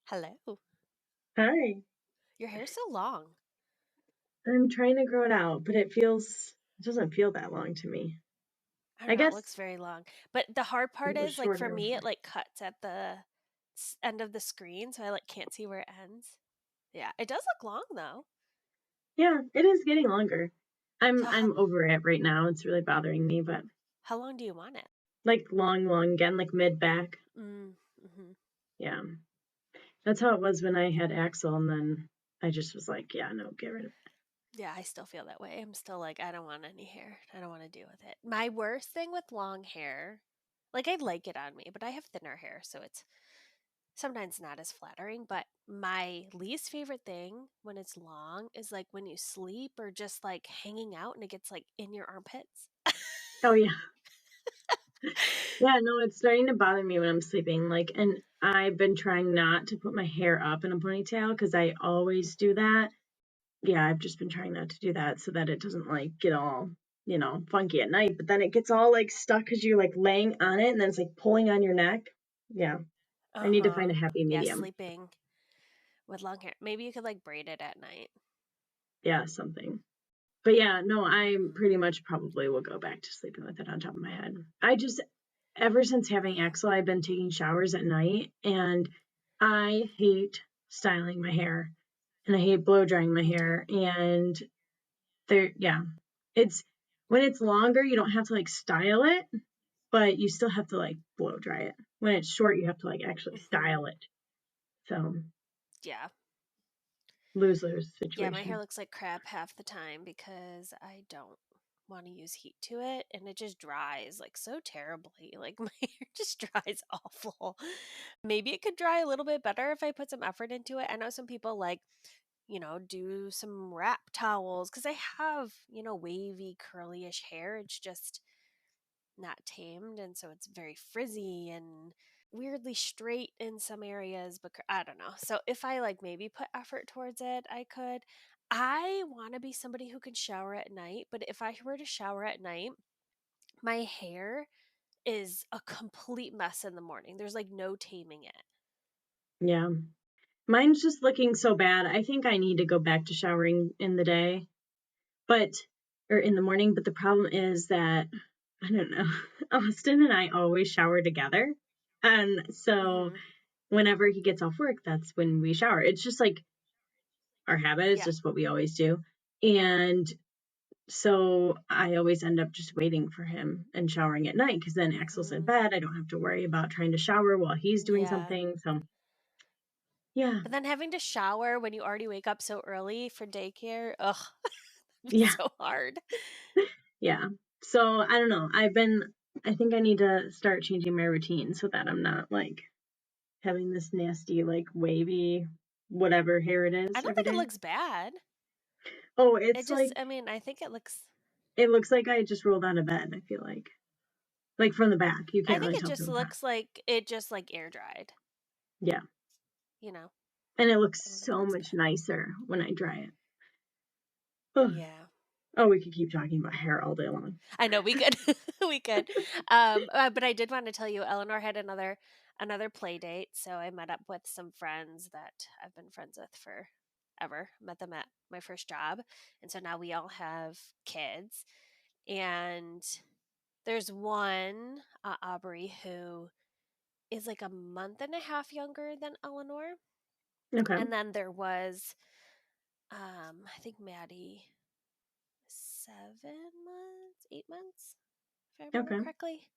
Hello. Hi. Your hair's so long. I'm trying to grow it out, but it doesn't feel that long to me. I don't I know, it guess looks very long. But the hard if part it was is like for shorter. me it like cuts at the end of the screen, so I like can't see where it ends. Yeah, it does look long though. Yeah, it is getting longer. I'm So I'm over it right now. It's really bothering me, but how long do you want it? like long again, like mid back. Mm-hmm. Yeah. That's how it was when I had Axel, and then I just was like, yeah, no, get rid of it. Yeah, I still feel that way. I'm still like I don't want any hair. I don't want to deal with it. My worst thing with long hair, like I like it on me, but I have thinner hair, so it's sometimes not as flattering, but my least favorite thing when it's long is like when you sleep or just like hanging out and it gets like in your armpits. Oh yeah. Yeah, no, it's starting to bother me when I'm sleeping. And I've been trying not to put my hair up in a ponytail because I always do Hmm. that. Yeah, I've just been trying not to do that so that it doesn't like get all, funky at night. But then it gets all like stuck because you're like laying on it and then it's like pulling on your neck. Yeah, I need to find Uh-huh. a happy Yeah, medium. sleeping with long hair. Maybe you could like braid it at night. Yeah, something. But yeah, no, I Hmm. pretty much probably will go back to sleeping with it on top of my head. Ever since having Yeah. Axel, I've been taking showers at night and I hate styling my hair and I hate blow drying my Me too. hair. And yeah, it's when it's longer, you don't have to like style it, but you still have to like blow dry it. When it's short, you have to like actually Hmm. style it. So Yeah. lose lose Yeah, my hair situation. looks like crap half the time because I don't want to use heat to it and it just dries like so terribly. Like my hair just dries awful. Maybe it could dry a little bit better if I put some effort into it. I know some people like, do some wrap towels because I have, wavy, curly-ish hair. It's just not tamed and so it's very frizzy and weirdly straight in some areas, but I don't know. So if I like maybe put effort towards it, I could. I want to be somebody who can shower at night, but if I were to shower at night, my hair is a complete mess in the morning. There's like no taming it. Yeah. Mine's just looking so bad. I think I need to go back to showering in the day, but or in the morning. But the problem is that I don't know. Austin and I always shower together. And so Hmm. whenever he gets off work, that's when we shower. It's just like our habit, it's Yeah. just what we always do. And so I always end up just waiting for him and showering at night because then Axel's in Hmm. bed. I don't have to worry about trying to shower while he's doing Yeah. something. So, yeah, But then having to shower when you already wake up so early for daycare, ugh, it'd be yeah, so hard. yeah. So I don't know. I think I need to start changing my routine so that I'm not like having this nasty, like wavy, whatever hair it I is don't every think it day. looks bad. Oh, It it's just, like, I mean, I think it looks, it looks like I just rolled out of bed, I feel like. Like from the back. You I can't think really it tell just from the front. looks like it just like air dried, Yeah. you know? And it looks I don't think it so looks much bad. nicer when I dry it. Oh, Yeah. oh, we could keep talking about hair all day long. I know we could. We could. But I did want to tell you, Eleanor had another play date. So I met up with some friends that I've been friends with forever. Met them at my first job. And so now we all have kids. And there's one, Aubrey, who is like a month and a half younger than Eleanor. Okay. And then there was I think Maddie 7 months, 8 months, if I remember Okay. correctly.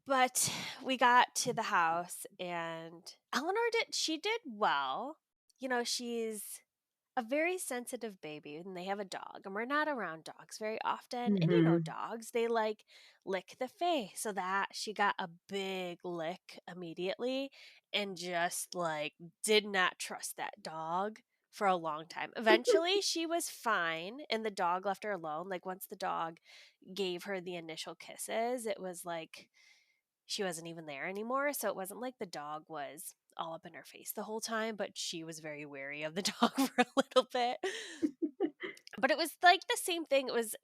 But we got to the house and Eleanor she did well. She's a very sensitive baby and they have a dog and we're not around dogs very often. And Hmm. dogs, they like lick the face. So that she got a big lick immediately and just like did not trust that dog for a long time. Eventually she was fine and the dog left her alone. Like once the dog gave her the initial kisses, it was like she wasn't even there anymore. So it wasn't like the dog was all up in her face the whole time, but she was very wary of the dog for a little bit. But it was like the same thing. It was,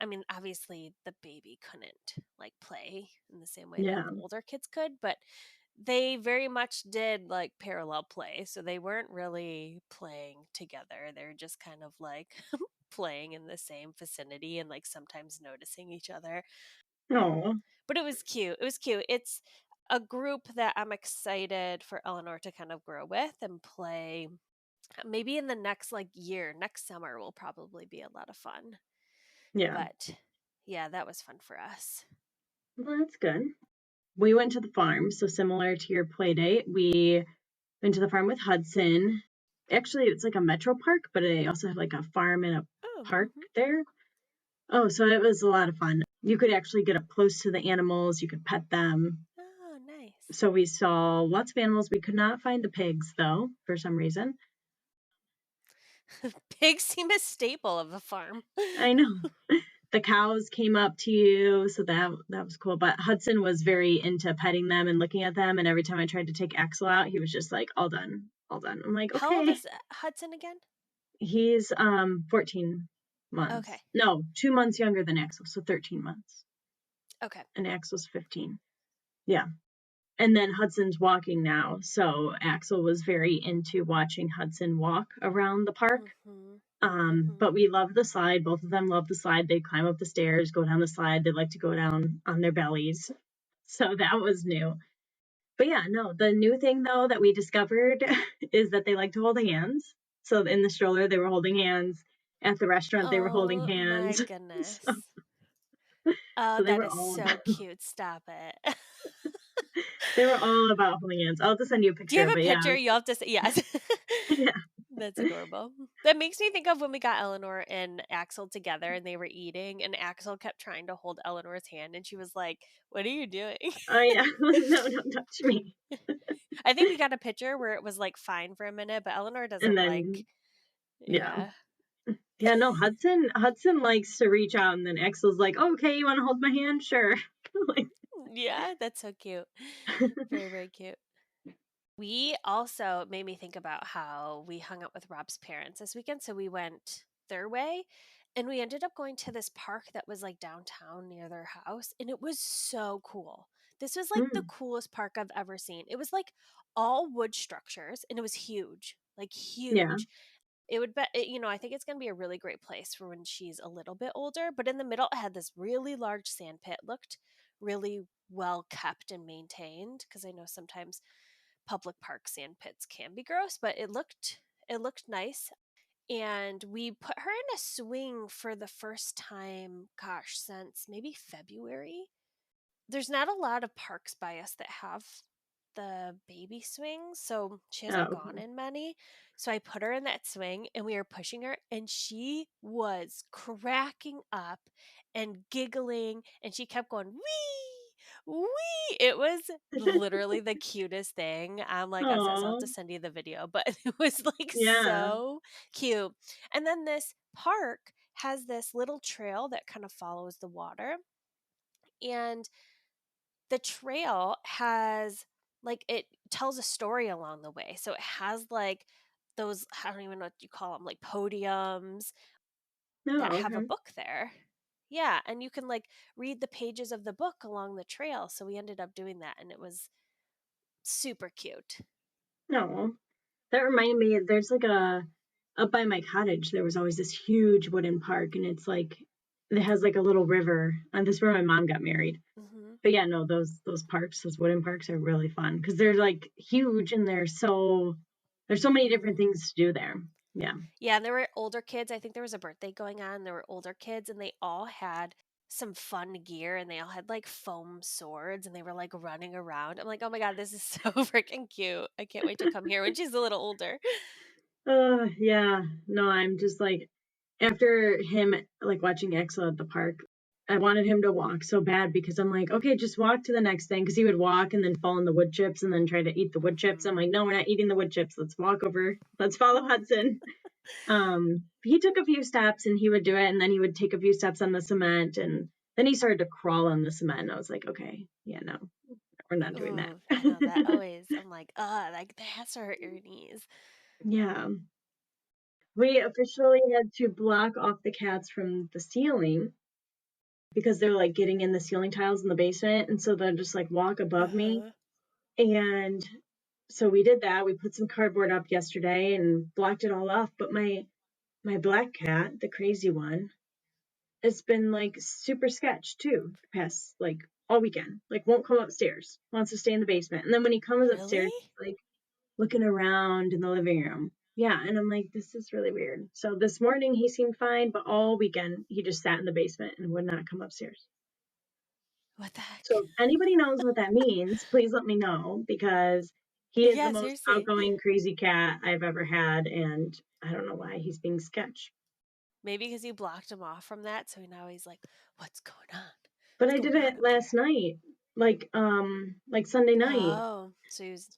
I mean, obviously the baby couldn't like play in the same way that Yeah. the older kids could, but they very much did like parallel play. So they weren't really playing together. They're just kind of like playing in the same vicinity and like sometimes noticing each other. Oh, But it was cute. It was cute. It's a group that I'm excited for Eleanor to kind of grow with and play. Maybe in the next like year, next summer will probably be a lot of fun. yeah. But yeah, that was fun for us. Well, that's good. We went to the farm, so similar to your play date, we went to the farm with Hudson. Actually, it's like a metro park, but they also have like a farm and a Oh, park there. Oh, so it was a lot of fun. You could actually get up close to the animals, you could pet them. oh, nice. So we saw lots of animals. We could not find the pigs, though, for some reason. Pigs seem a staple of a farm. I know. The cows came up to you, so that was cool. But Hudson was very into petting them and looking at them, and every time I tried to take Axel out, he was just like, "All done, all done." I'm like, How old "Okay." is Hudson again? He's 14 Okay. months. No, 2 months younger than Axel, so 13 months. Okay. And Axel's 15. Yeah. And then Hudson's walking now, so Axel was very into watching Hudson walk around the park. Mhm. But Mhm. we love the slide. Both of them love the slide. They climb up the stairs, go down the slide. They like to go down on their bellies. So that was new. But yeah, no, the new thing though that we discovered is that they like to hold hands. So in the stroller, they were holding hands. At the restaurant, they were holding Oh my hands. So, goodness. Oh, so they that were is all so about cute. Stop it. they were all about holding hands. I'll have to send you a Do you picture have of a it. Yeah, picture? You'll have to say yes. yeah, That's adorable. That makes me think of when we got Eleanor and Axel together and they were eating, and Axel kept trying to hold Eleanor's hand, and she was like, "What are you doing?" oh yeah. No, don't touch me. I think we got a picture where it was like fine for a minute, but Eleanor And doesn't then like, yeah, yeah. yeah. No, Hudson likes to reach out, and then Axel's like, oh, "Okay, you want to hold my hand? Sure." Like, Yeah, that's so cute. Very, very cute. We also made me think about how we hung out with Rob's parents this weekend. So we went their way and we ended up going to this park that was like downtown near their house. And it was so cool. This was like the mm, coolest park I've ever seen. It was like all wood structures and it was huge, like yeah. huge. It would be, I think it's going to be a really great place for when she's a little bit older. But in the middle, it had this really large sand pit, looked really well kept and maintained because I know sometimes public park sand pits can be gross, but it looked nice. And we put her in a swing for the first time, gosh, since maybe February. There's not a lot of parks by us that have the baby swings, so she Oh, hasn't gone okay. in many. So I put her in that swing and we were pushing her and she was cracking up and giggling and she kept going, "Wee! Wee!" It was literally the cutest thing. I'm like obsessed. I'll have Oh, to send you the video, but it was like yeah. so cute. And then this park has this little trail that kind of follows the water. And the trail has like it tells a story along the way. So it has like those, I don't even know what you call them, like podiums that No, have a okay. book there. Yeah, and you can like read the pages of the book along the trail. So we ended up doing that and it was super cute. No, that reminded me. There's like a up by my cottage. There was always this huge wooden park, and it's like it has like a little river. And this is where my mom got married. Hmm. But yeah, no, those parks, those wooden parks are really fun because they're like huge and there's so many different Hmm. things to do there. Yeah. Yeah, and there were older kids. I think there was a birthday going on. There were older kids, and they all had some fun gear, and they all had like foam swords, and they were like running around. I'm like, oh my god, this is so freaking cute! I can't wait to come here when she's a little older. Yeah. No, I'm just like after him like watching Axel at the park, I wanted him to walk so bad because I'm like, okay, just walk to the next thing because he would walk and then fall in the wood chips and then try to eat the wood chips. I'm Hmm. like, no, we're not eating the wood chips. Let's walk over. Let's follow Hudson. He took a few steps and he would do it, and then he would take a few steps on the cement, and then he started to crawl on the cement. I was like, okay, yeah, no, we're not doing that. Oh, I know that always. I'm like, like that has to hurt your knees. Yeah. We officially had to block off the cats from the ceiling because they're like getting in the ceiling tiles in the basement, and so they'll just like walk Uh above me. huh. And so we did that. We put some cardboard up yesterday and blocked it all off. But my black cat, the crazy one, has been like super sketch too, the past like all weekend. Like won't come upstairs, wants to stay in the basement. And then when he comes Really? upstairs, like looking around in the living room. Yeah, and I'm like, this is really weird. So this morning he seemed fine, but all weekend he just sat in the basement and would not come upstairs. What the heck? So if anybody knows what that means, please let me know because he is the Yeah, most seriously. outgoing, crazy cat I've ever had, and I don't know why he's being sketch. Maybe because you blocked him off from that, so now he's like, "What's going on? But What's I did going on it up last there?" night, like Sunday night. Oh, so he was.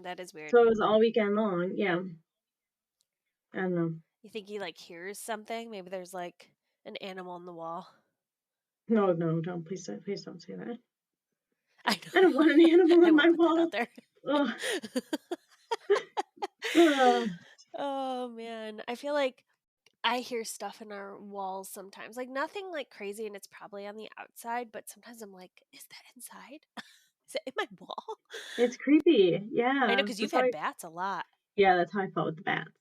That is weird. So it was all weekend long. Yeah, I don't know. You think he like hears something? Maybe there's like an animal in the wall. No, no, don't please don't say that. I I don't want an know. animal I in won't my put that out wall. there. Ugh, ugh. Oh man, I feel like I hear stuff in our walls sometimes. Like nothing like crazy, and it's probably on the outside. But sometimes I'm like, is that inside? Is it in my wall? It's creepy. I know Yeah, because you've that's how I. had bats a lot. Yeah, that's how I felt with the bats.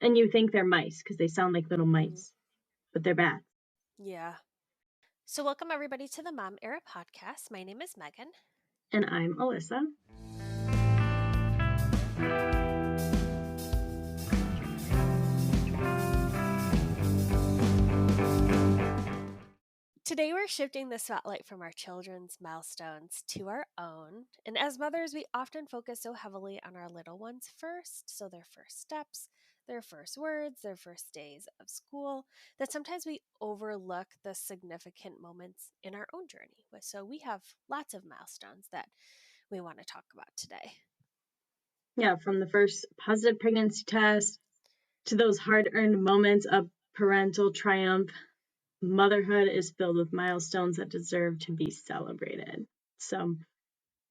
And you think they're mice because they sound like little Hmm. mice, but they're bats. Yeah. So welcome everybody to the Mom Era podcast. My name is Megan. And I'm Alyssa. Today, we're shifting the spotlight from our children's milestones to our own. And as mothers, we often focus so heavily on our little ones first. So, their first steps, their first words, their first days of school, that sometimes we overlook the significant moments in our own journey. So, we have lots of milestones that we want to talk about today. Yeah, from the first positive pregnancy test to those hard earned moments of parental triumph, motherhood is filled with milestones that deserve to be celebrated. So,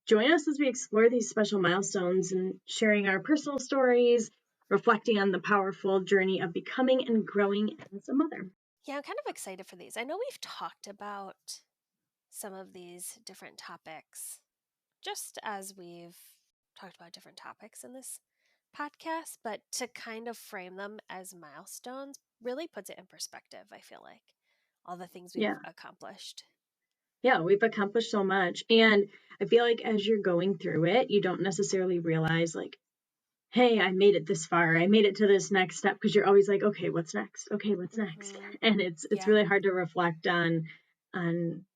join us as we explore these special milestones and sharing our personal stories, reflecting on the powerful journey of becoming and growing as a mother. Yeah, I'm kind of excited for these. I know we've talked about some of these different topics just as we've talked about different topics in this podcast, but to kind of frame them as milestones really puts it in perspective, I feel like. All the things we've Yeah. accomplished. Yeah, we've accomplished so much. And I feel like as you're going through it, you don't necessarily realize, like, hey, I made it this far. I made it to this next step because you're always like, okay, what's next? Okay, what's next? Hmm. And it's Yeah. really hard to reflect on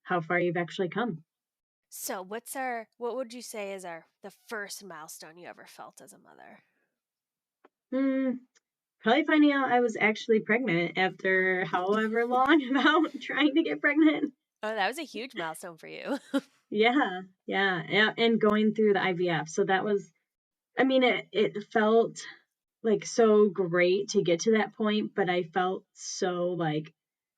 how far you've actually come. So, what would you say is the first milestone you ever felt as a mother? Hmm, probably finding out I was actually pregnant after however long about trying to get pregnant. Oh, that was a huge milestone for you. Yeah, and going through the IVF. So that was, I mean, it felt like so great to get to that point, but I felt so like,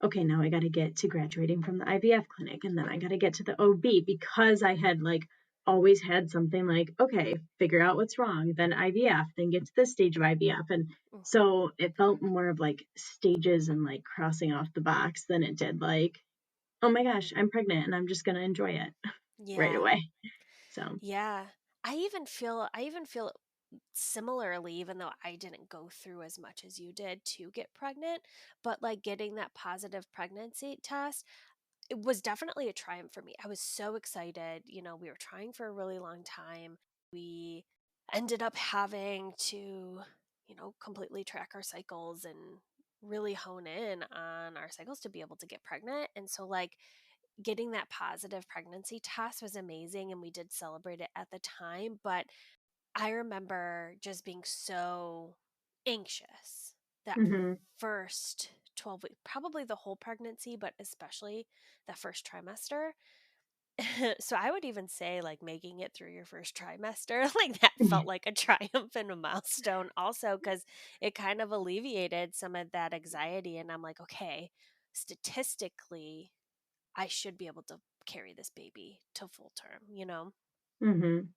okay, now I got to get to graduating from the IVF clinic and then I got to get to the OB because I had like always had something like, okay, figure out what's wrong, then IVF, then get to this stage of IVF. And Hmm. so it felt more of like stages and like crossing off the box than it did like, oh my gosh, I'm pregnant and I'm just going to enjoy it right Yeah. away. So, Yeah. I even feel similarly, even though I didn't go through as much as you did to get pregnant, but like getting that positive pregnancy test, it was definitely a triumph for me. I was so excited. We were trying for a really long time. We ended up having to, completely track our cycles and really hone in on our cycles to be able to get pregnant. And so, like, getting that positive pregnancy test was amazing. And we did celebrate it at the time. But I remember just being so anxious that mhm. first 12 weeks, probably the whole pregnancy, but especially the first trimester. So I would even say, like, making it through your first trimester, like, that felt like a triumph and a milestone also, because it kind of alleviated some of that anxiety. And I'm like, okay, statistically, I should be able to carry this baby to full term. Mhm.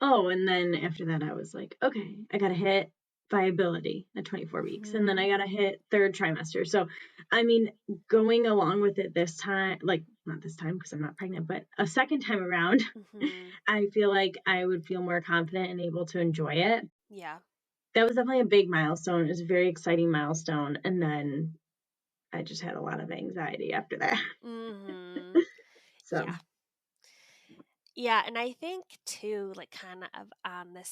Oh, and then after that, I was like, okay, I got to hit viability at 24 weeks. And then Mhm. I got to hit third trimester. So, I mean, going along with it this time, like not this time because I'm not pregnant, but a second time around, Mhm. I feel like I would feel more confident and able to enjoy it. Yeah. That was definitely a big milestone. It was a very exciting milestone. And then I just had a lot of anxiety after that. Mhm. So, Yeah. Yeah, and I think too, like kind of on the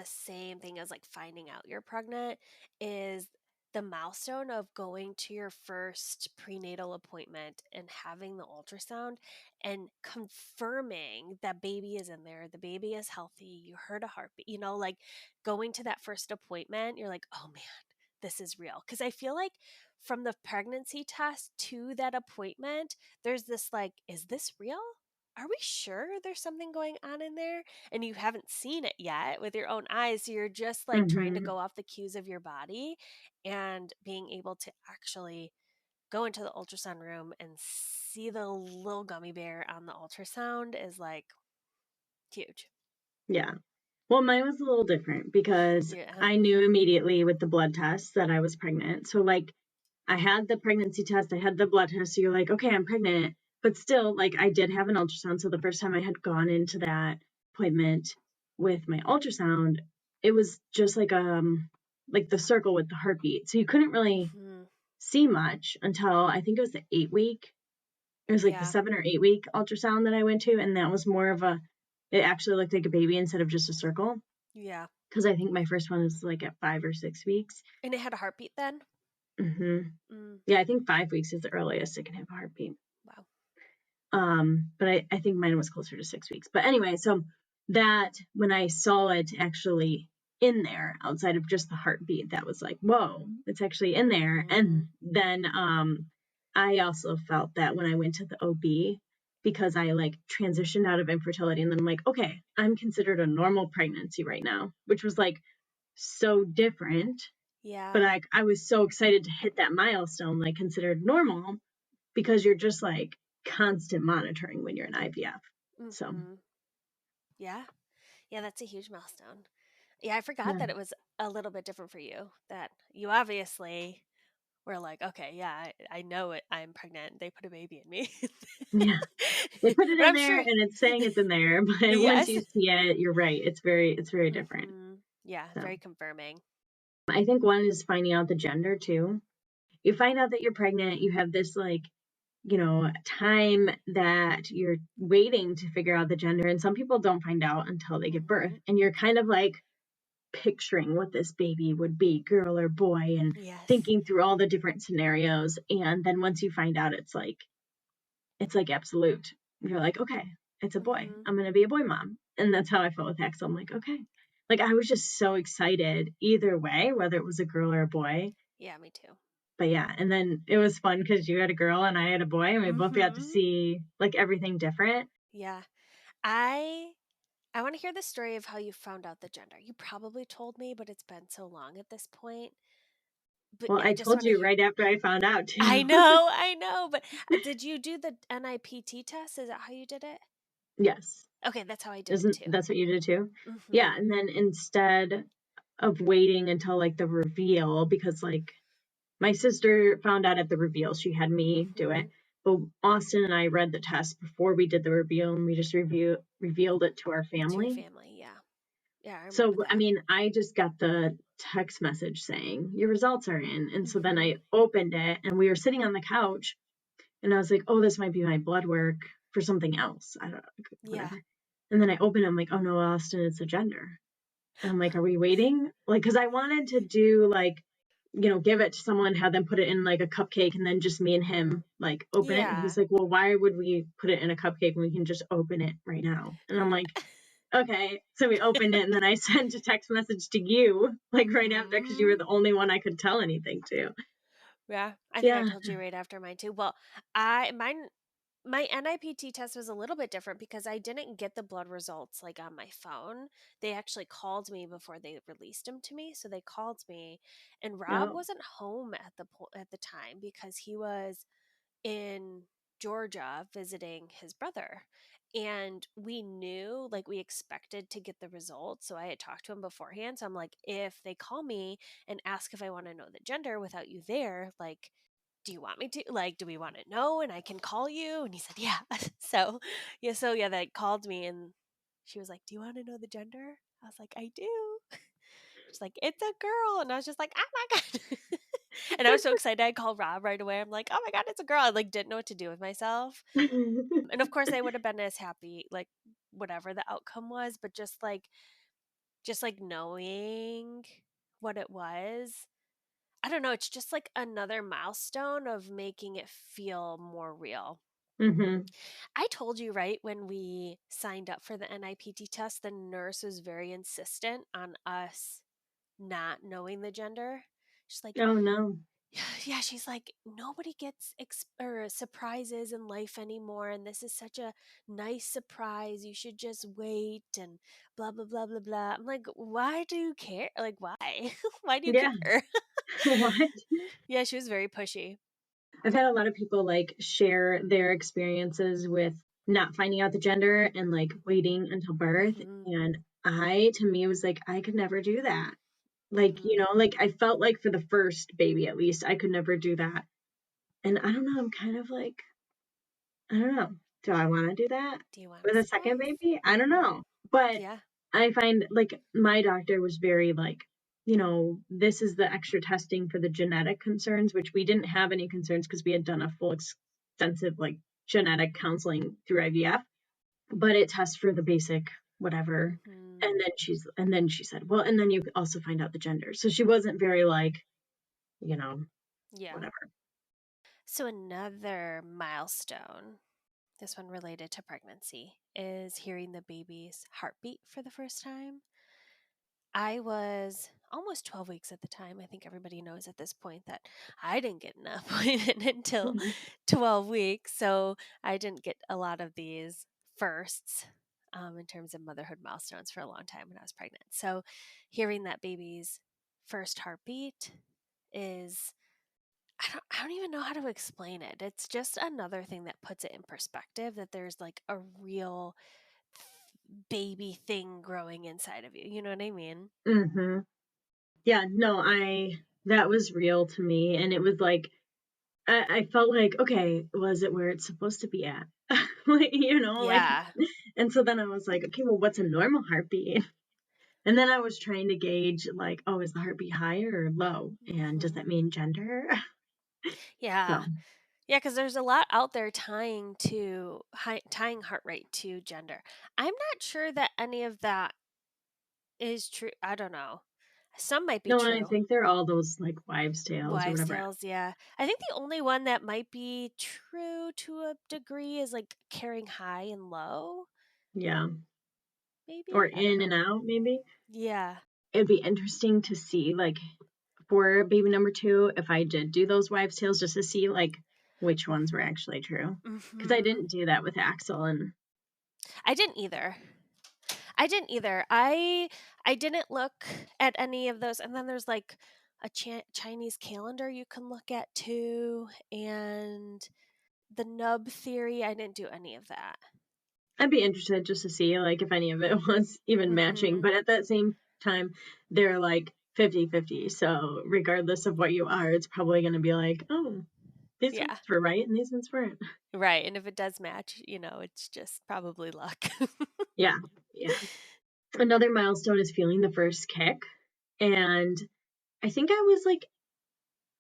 same thing as like finding out you're pregnant is the milestone of going to your first prenatal appointment and having the ultrasound and confirming that baby is in there, the baby is healthy, you heard a heartbeat, like going to that first appointment, you're like, oh man, this is real. Because I feel like from the pregnancy test to that appointment, there's this like, is this real? Are we sure there's something going on in there? And you haven't seen it yet with your own eyes. So you're just like trying to mhm. go off the cues of your body and being able to actually go into the ultrasound room and see the little gummy bear on the ultrasound is like huge. Yeah. Well, mine was a little different because Yeah. I knew immediately with the blood test that I was pregnant. So, like, I had the pregnancy test, I had the blood test. So you're like, okay, I'm pregnant. But still, like, I did have an ultrasound. So the first time I had gone into that appointment with my ultrasound, it was just like the circle with the heartbeat. So you couldn't really Hmm. see much until I think it was the 8 week. It was like the Yeah. 7 or 8 week ultrasound that I went to, and that was more of a. It actually looked like a baby instead of just a circle. Yeah. Because I think my first one was like at 5 or 6 weeks. And it had a heartbeat then? Mm, Yeah, I think 5 weeks is the earliest it can have a heartbeat. wow. But I think mine was closer to 6 weeks. But anyway, so that when I saw it actually in there outside of just the heartbeat, that was like, whoa, it's actually in there. Hmm. And then I also felt that when I went to the OB, because I like transitioned out of infertility, and then I'm like, okay, I'm considered a normal pregnancy right now, which was like so different. But Yeah. I was so excited to hit that milestone, like considered normal, because you're just like constant monitoring when you're in IVF. So, Hmm. Yeah. Yeah, that's a huge milestone. Yeah, I forgot yeah. that it was a little bit different for you. That you obviously were like, okay, yeah, I know it. I'm pregnant. They put a baby in me. Yeah. They put it But in I'm there sure, and it's saying it's in there, but once yes. you see it, you're right. It's very different. Hmm. Yeah, So, very confirming. I think one is finding out the gender too. You find out that you're pregnant, you have this like, time that you're waiting to figure out the gender, and some people don't find out until they give birth. Hmm. And you're kind of like picturing what this baby would be, girl or boy, and Yes. thinking through all the different scenarios. And then once you find out, it's like absolute. You're like, okay, it's a boy. Hmm. I'm gonna be a boy mom. And that's how I felt with Axel. I'm like, okay. Like I was just so excited either way, whether it was a girl or a boy. Yeah, me too. But yeah, and then it was fun because you had a girl and I had a boy, and we both got to Hmm. see like everything different. Yeah. I I want to hear the story of how you found out the gender. You probably told me, but it's been so long at this point. But Well, I I just told want to you hear. right after I found out too. I know, but did you do the NIPT test? Is that how you did it? Yes. Okay, that's how I did it Isn't too. that's what you did too? Yeah, Mhm. and then instead of waiting until like the reveal, because like my sister found out at the reveal, she had me do it. Mhm. But Austin and I read the test before we did the reveal, and we just revealed it to our To your family. family, yeah. Yeah, I remember So, I that. mean, I just got the text message saying your results are in. And so then Mhm. I opened it, and we were sitting on the couch, and I was like, oh, this might be my blood work for something else. I don't know, Yeah. whatever. And then I opened it, I'm like, oh no, Austin, it's a gender. And I'm like, are we waiting? Like, because I wanted to do like, give it to someone, have them put it in like a cupcake, and then just me and him like open it. And he's Yeah. like, well, why would we put it in a cupcake when we can just open it right now? And I'm Yeah. like, okay. So we opened it, and then I sent a text message to you like right after because you were Mhm. the only one I could tell anything to. Yeah. I think I Yeah. told you right after mine too. Well, I mine my NIPT test was a little bit different because I didn't get the blood results like on my phone. They actually called me before they released them to me. So they called me, and Rob No. wasn't home at the time because he was in Georgia visiting his brother. And we knew, like, we expected to get the results. So I had talked to him beforehand. So I'm like, if they call me and ask if I want to know the gender without you there, like, do you want me to, like, do we want to know and I can call you? And he said, yeah. So yeah, they called me and she was like, do you want to know the gender? I was like, I do. She's like, it's a girl. And I was just like, oh my God. And I was so excited. I called Rob right away. I'm like, oh my God, it's a girl. I like didn't know what to do with myself. And of course I would have been as happy, like, whatever the outcome was, but just like knowing what it was, I don't know, it's just like another milestone of making it feel more real. Hmm. I told you, right, when we signed up for the NIPT test, the nurse was very insistent on us not knowing the gender. She's like, Oh no. yeah, she's like, nobody gets or surprises in life anymore, and this is such a nice surprise. You should just wait and blah blah blah blah blah. I'm like, why do you care? Like, why? Why do you Yeah. care? What? Yeah, she was very pushy. I've had a lot of people like share their experiences with not finding out the gender and like waiting until birth. Hmm. And to me, it was like, I could never do that. Like, Hmm. like I felt like for the first baby, at least, I could never do that. And I don't know, I'm kind of like, I don't know. Do I want to do that Do you want a with a second surprise? baby? I don't Hmm. know. But Yeah. I find like my doctor was very like, this is the extra testing for the genetic concerns, which we didn't have any concerns because we had done a full extensive like genetic counseling through IVF, but it tests for the basic whatever. Hmm. And then she said, well, and then you also find out the gender. So she wasn't very like, you know, Yeah. whatever. So another milestone, this one related to pregnancy, is hearing the baby's heartbeat for the first time. I was almost 12 weeks at the time. I think everybody knows at this point that I didn't get an appointment until Mhm. 12 weeks. So I didn't get a lot of these firsts in terms of motherhood milestones for a long time when I was pregnant. So hearing that baby's first heartbeat is, I don't even know how to explain it. It's just another thing that puts it in perspective that there's like a real baby thing growing inside of you. You know what I mean? Mhm. Yeah, no, that was real to me. And it was like, I felt like, okay, was it where it's supposed to be at? Like, like, Yeah. and so then I was like, okay, well, what's a normal heartbeat? And then I was trying to gauge, like, oh, is the heartbeat high or low? And does Hmm. that mean gender? Yeah. So, Yeah, because there's a lot out there tying heart rate to gender. I'm not sure that any of that is true. I don't know. Some might be no, and I true. think they're all those, like, wives' tales or Wives' whatever. tales, yeah. I think the only one that might be true to a degree is like carrying high and low, Yeah. Or maybe. I don't in and know. out, maybe. Yeah. It'd be interesting to see, like, for baby number two, if I did do those wives' tales just to see, like, which ones were actually true. Because I Hmm. didn't do that with Axel. And I didn't either. I didn't look at any of those. And then there's like a Chinese calendar you can look at too, and the nub theory. I didn't do any of that. I'd be interested just to see, like, if any of it was even matching. Hmm. But at that same time, they're like 50-50. So regardless of what you are, it's probably going to be like, oh, these ones Yeah. were right and these ones weren't. Right. And if it does match, it's just probably luck. Yeah. Yeah. Another milestone is feeling the first kick. And I think I was like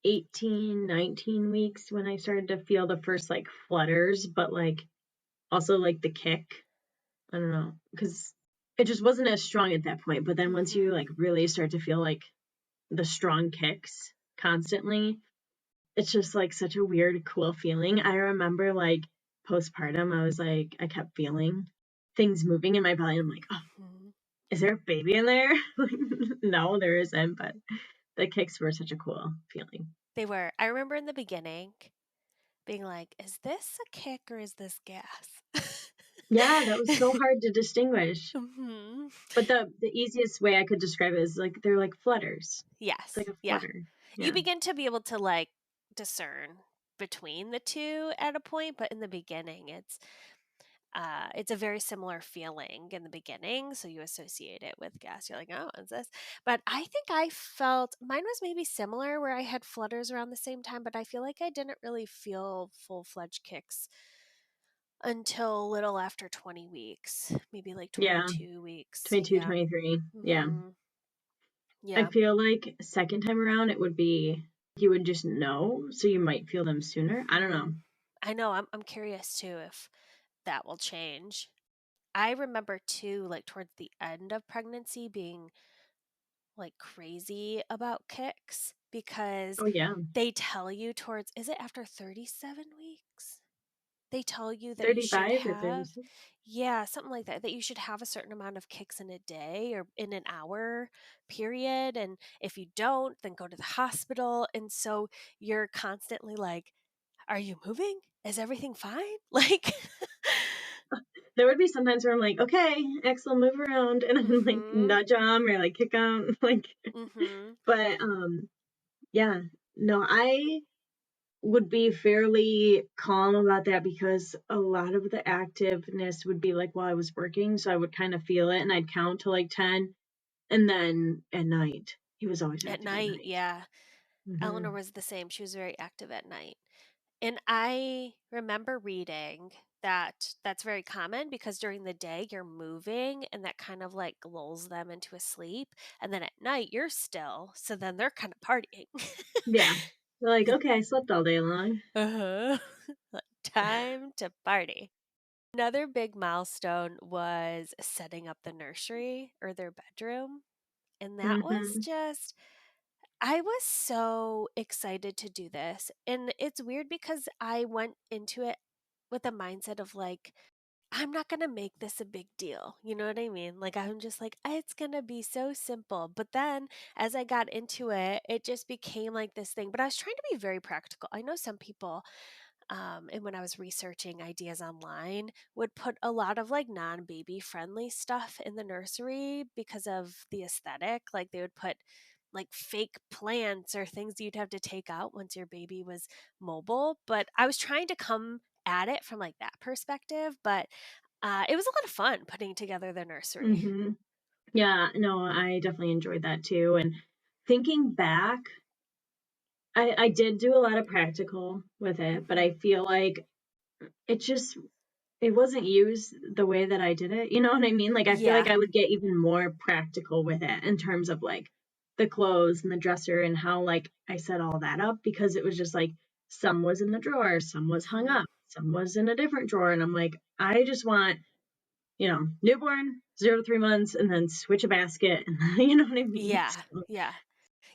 18, 19 weeks when I started to feel the first like flutters, but like also like the kick. I don't know, because it just wasn't as strong at that point. But then once you Hmm. like really start to feel like the strong kicks constantly, it's just like such a weird, cool feeling. I remember like postpartum, I was like, I kept feeling things moving in my belly. I'm like, oh, Hmm. is there a baby in there? No, there isn't. But the kicks were such a cool feeling. They were. I remember in the beginning being like, is this a kick or is this gas? Yeah, that was so hard to distinguish. Hmm. But the easiest way I could describe it is like they're like flutters. It's Yes. like a Yeah. flutter. You Yeah. begin to be able to like discern between the two at a point, but in the beginning, It's a very similar feeling in the beginning, so you associate it with gas. You're like, oh, is this? But I think I felt mine was maybe similar where I had flutters around the same time, but I feel like I didn't really feel full-fledged kicks until a little after 20 weeks, maybe like Yeah, 22 weeks. 22, Yeah. 23. Yeah. Mhm. I Yeah. feel like second time around it would be you would just know, so you might feel them sooner. I don't know. Mhm. I know, I'm curious too if that will change. I remember too, like towards the end of pregnancy being like crazy about kicks because Oh yeah, they tell you towards, is it after 37 weeks? They tell you that you should 35 or have, 36. yeah, something like that, that you should have a certain amount of kicks in a day or in an hour period. And if you don't, then go to the hospital. And so you're constantly like, are you moving? Is everything fine? Like, There would be sometimes where I'm like, okay, Axel, move around, and I'm like mm-hmm, nudge him or like kick him, like. mm-hmm, But yeah, no, I would be fairly calm about that because a lot of the activeness would be like while I was working, so I would kind of feel it, and I'd count to like 10, and then at night, he was always at active at night, night. yeah. Hmm. Eleanor was the same. She was very active at night. And I remember reading that that's very common because during the day you're moving and that kind of like lulls them into a sleep. And then at night you're still. So then they're kind of partying. Yeah, they're like, okay, I slept all day long. Uh-huh. Like, time to party. Another big milestone was setting up the nursery or their bedroom. And that was Hmm. just, I was so excited to do this. And it's weird because I went into it with a mindset of like, I'm not going to make this a big deal. You know what I mean? Like, I'm just like, it's going to be so simple. But then as I got into it, it just became like this thing. But I was trying to be very practical. I know some people and when I was researching ideas online, would put a lot of like non baby friendly stuff in the nursery because of the aesthetic. Like they would put like fake plants or things you'd have to take out once your baby was mobile. But I was trying to come at it from like that perspective. But it was a lot of fun putting together the nursery. Hmm. Yeah, no, I definitely enjoyed that too. And thinking back, I did do a lot of practical with it, but I Hmm. feel like it just it wasn't used the way that I did it. You know what I mean? Like I feel like Yeah. I would get even more practical with it in terms of like the clothes and the dresser and how like I set all that up because it was just like some was in the drawer, some was hung Hmm. up, some was in a different drawer, and I'm like, I just want, newborn, 0 to 3 months, and then switch a basket, and you know what I mean? Yeah. So, Yeah.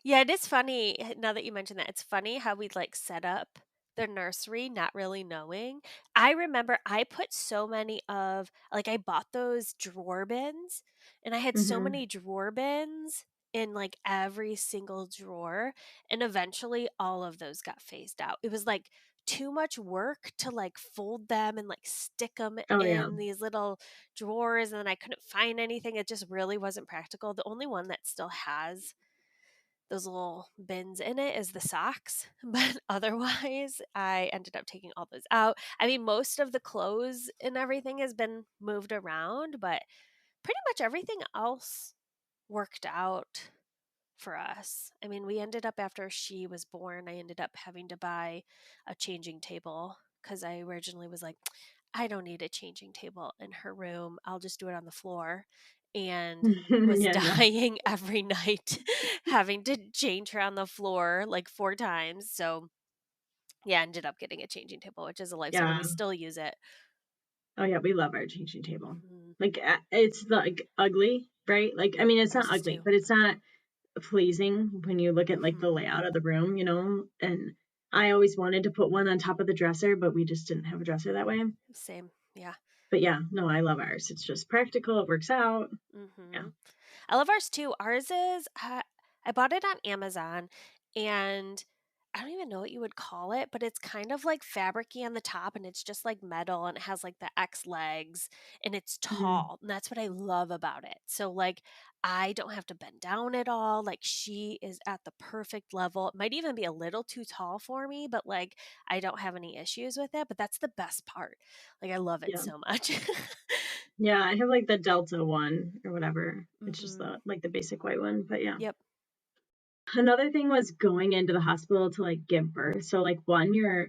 Yeah, it is funny now that you mention that. It's funny how we like set up the nursery not really knowing. I remember I put so many of like I bought those drawer bins and I had so mhm. many drawer bins in like every single drawer and eventually all of those got phased out. It was like too much work to like fold them and like stick them Oh yeah. in these little drawers and then I couldn't find anything. It just really wasn't practical. The only one that still has those little bins in it is the socks. But otherwise, I ended up taking all those out. I mean, most of the clothes and everything has been moved around, but pretty much everything else worked out for us. I mean, we ended up after she was born, I ended up having to buy a changing table because I originally was like, I don't need a changing table in her room. I'll just do it on the floor. And was Yeah, no. dying every night having to change her on the floor like 4 times. So, yeah, ended up getting a changing table, which is a lifesaver. Yeah. We still use it. Oh yeah, we love our changing table. Hmm. Like it's not like ugly, right? Like I mean, it's Ours not is ugly, too. but it's not pleasing when you look at like the Hmm. layout of the room. And I always wanted to put one on top of the dresser, but we just didn't have a dresser that way. Same. Yeah. But yeah, no, I love ours. It's just practical. It works out. Yeah. Hmm. I love ours too. Ours is, I bought it on Amazon and I don't even know what you would call it, but it's kind of like fabricy on the top and it's just like metal and it has like the X legs and it's Mhm. tall. And that's what I love about it. So, like, I don't have to bend down at all. Like she is at the perfect level. It might even be a little too tall for me, but like I don't have any issues with it. But that's the best part. Like I love it Yeah. so much. Yeah, I have like the Delta one or whatever. It's just Hmm. the like the basic white one, but yeah. Yep. Another thing was going into the hospital to like give birth. So like one, you're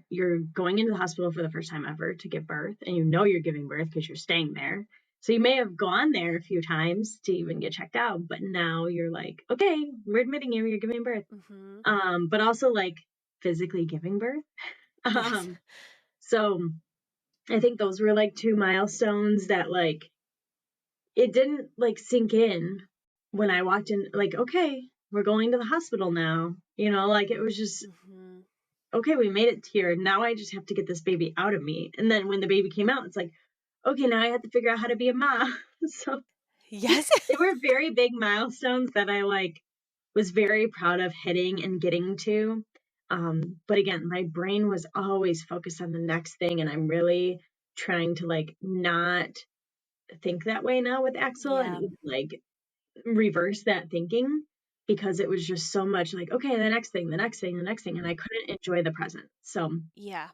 going into the hospital for the first time ever to give birth, and you know you're giving birth because you're staying there. So you may have gone there a few times to even get checked out, but now you're like, okay, we're admitting you, you're giving birth. Hmm. But also like physically giving birth. Yes. Um, so I think those were like two milestones that like it didn't like sink in when I walked in, like, okay, we're going to the hospital now. Like it was just, Hmm. okay, we made it here. Now I just have to get this baby out of me. And then when the baby came out, it's like, okay, now I have to figure out how to be a mom. So Yes. they were very big milestones that I like was very proud of hitting and getting to. But again, my brain was always focused on the next thing. And I'm really trying to like not think that way now with Axel and Yeah. even like reverse that thinking because it was just so much like, okay, the next thing, the next thing, the next thing, and I couldn't enjoy the present. So Yeah.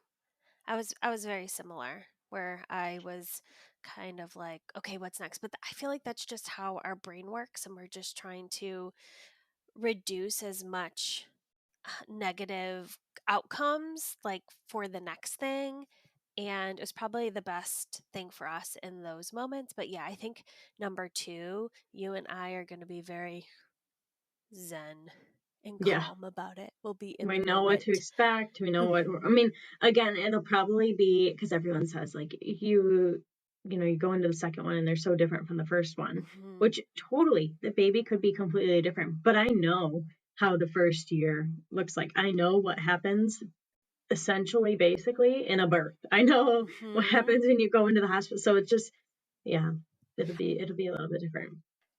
I was very similar where I was kind of like, okay, what's next? But I feel like that's just how our brain works and we're just trying to reduce as much negative outcomes like for the next thing, and it was probably the best thing for us in those moments. But yeah, I think number 2, you and I are going to be very zen and yeah, calm about it. We'll be in we the know what to moment. expect. We know what, I mean, again, it'll probably be because everyone says like you go into the second one and they're so different from the first one, Hmm. which totally the baby could be completely different. But I know how the first year looks like. I know what happens essentially basically in a birth. I know what Hmm. happens when you go into the hospital. So it's just yeah, it'll be a little bit different.